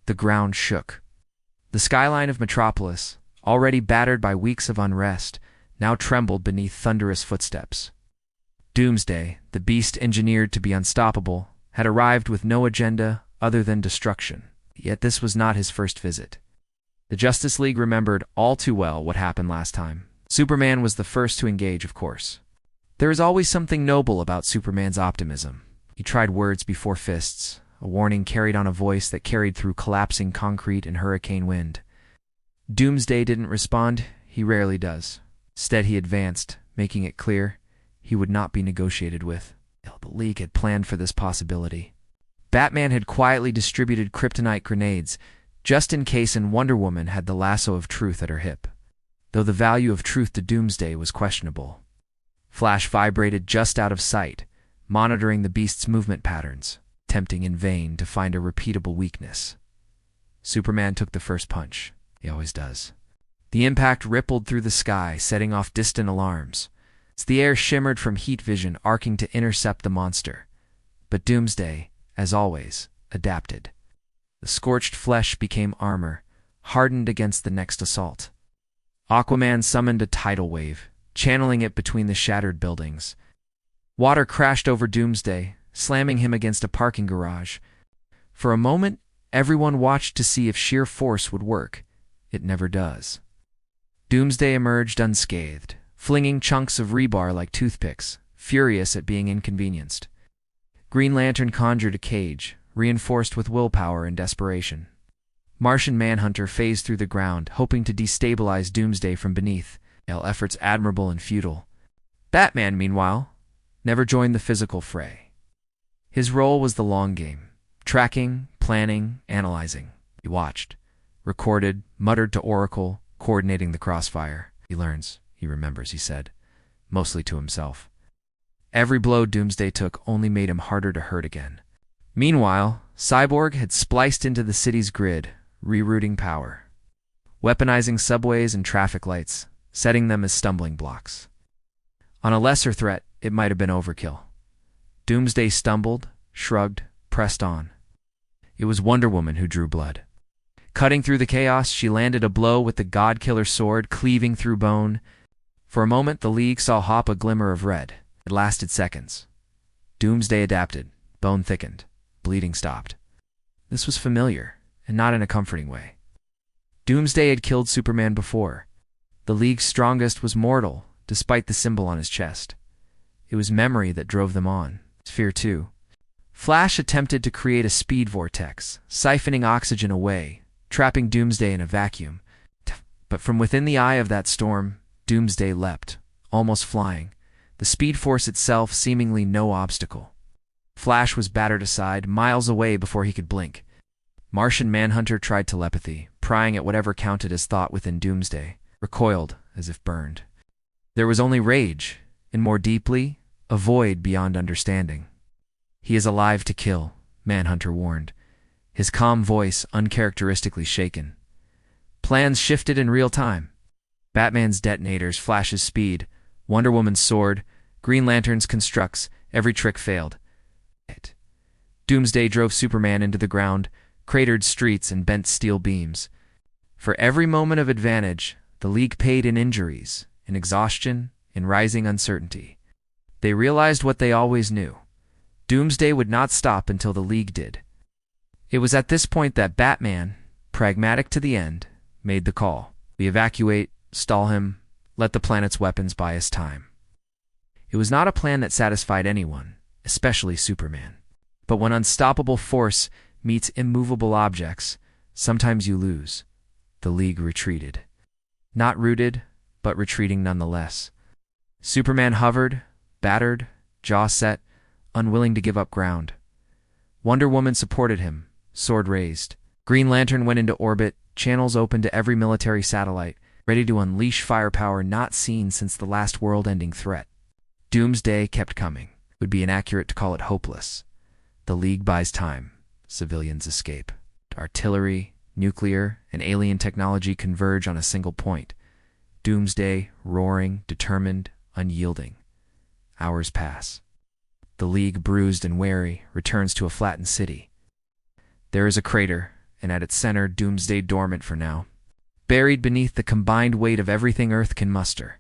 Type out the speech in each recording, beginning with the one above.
The ground shook. The skyline of Metropolis, already battered by weeks of unrest, now trembled beneath thunderous footsteps. Doomsday, the beast engineered to be unstoppable, had arrived with no agenda other than destruction. Yet this was not his first visit. The Justice League remembered all too well what happened last time. Superman was the first to engage, of course. There is always something noble about Superman's optimism. He tried words before fists, a warning carried on a voice that carried through collapsing concrete and hurricane wind. Doomsday didn't respond. He rarely does. Instead, he advanced, making it clear he would not be negotiated with. The League had planned for this possibility. Batman had quietly distributed kryptonite grenades, just in case, and Wonder Woman had the lasso of truth at her hip. Though the value of truth to Doomsday was questionable. Flash vibrated just out of sight, monitoring the beast's movement patterns, attempting in vain to find a repeatable weakness. Superman took the first punch. He always does. The impact rippled through the sky, setting off distant alarms. The air shimmered from heat vision, arcing to intercept the monster. But Doomsday, as always, adapted. The scorched flesh became armor, hardened against the next assault. Aquaman summoned a tidal wave, channeling it between the shattered buildings. Water crashed over Doomsday, slamming him against a parking garage. For a moment, everyone watched to see if sheer force would work. It never does. Doomsday emerged unscathed, flinging chunks of rebar like toothpicks, furious at being inconvenienced. Green Lantern conjured a cage, reinforced with willpower and desperation. Martian Manhunter phased through the ground, hoping to destabilize Doomsday from beneath, efforts admirable and futile. Batman, meanwhile, never joined the physical fray. His role was the long game, tracking, planning, analyzing. He watched, recorded, muttered to Oracle, coordinating the crossfire. He learns. He remembers, he said, mostly to himself. Every blow Doomsday took only made him harder to hurt again. Meanwhile, Cyborg had spliced into the city's grid, rerouting power, weaponizing subways and traffic lights, setting them as stumbling blocks. On a lesser threat, it might have been overkill. Doomsday stumbled, shrugged, pressed on. It was Wonder Woman who drew blood. Cutting through the chaos, she landed a blow with the God-Killer sword, cleaving through bone. For a moment, the League saw hop a glimmer of red. It lasted seconds. Doomsday adapted. Bone thickened. Bleeding stopped. This was familiar, and not in a comforting way. Doomsday had killed Superman before. The League's strongest was mortal, despite the symbol on his chest. It was memory that drove them on. Fear, too. Flash attempted to create a speed vortex, siphoning oxygen away, trapping Doomsday in a vacuum. But from within the eye of that storm, Doomsday leapt, almost flying, the speed force itself seemingly no obstacle. Flash was battered aside, miles away before he could blink. Martian Manhunter tried telepathy, prying at whatever counted as thought within Doomsday, recoiled as if burned. There was only rage, and more deeply, a void beyond understanding. He is alive to kill, Manhunter warned, his calm voice uncharacteristically shaken. Plans shifted in real time. Batman's detonators, Flash's speed, Wonder Woman's sword, Green Lantern's constructs, every trick failed. Doomsday drove Superman into the ground, cratered streets and bent steel beams. For every moment of advantage, the League paid in injuries, in exhaustion, in rising uncertainty. They realized what they always knew. Doomsday would not stop until the League did. It was at this point that Batman, pragmatic to the end, made the call. We evacuate, stall him, let the planet's weapons buy us time. It was not a plan that satisfied anyone, especially Superman. But when unstoppable force meets immovable objects, sometimes you lose. The League retreated. Not rooted, but retreating nonetheless. Superman hovered, battered, jaw set, unwilling to give up ground. Wonder Woman supported him, sword raised. Green Lantern went into orbit, channels open to every military satellite, ready to unleash firepower not seen since the last world-ending threat. Doomsday kept coming. It would be inaccurate to call it hopeless. The League buys time. Civilians escape. Artillery, nuclear, and alien technology converge on a single point. Doomsday, roaring, determined, unyielding. Hours pass. The League, bruised and wary, returns to a flattened city. There is a crater, and at its center, Doomsday dormant for now, buried beneath the combined weight of everything Earth can muster.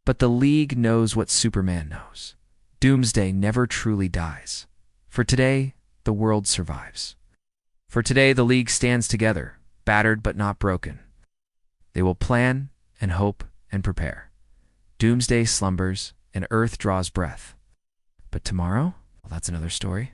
But the League knows what Superman knows. Doomsday never truly dies. For today, the world survives. For today, the League stands together, battered but not broken. They will plan and hope and prepare. Doomsday slumbers and Earth draws breath. But tomorrow? Well, that's another story.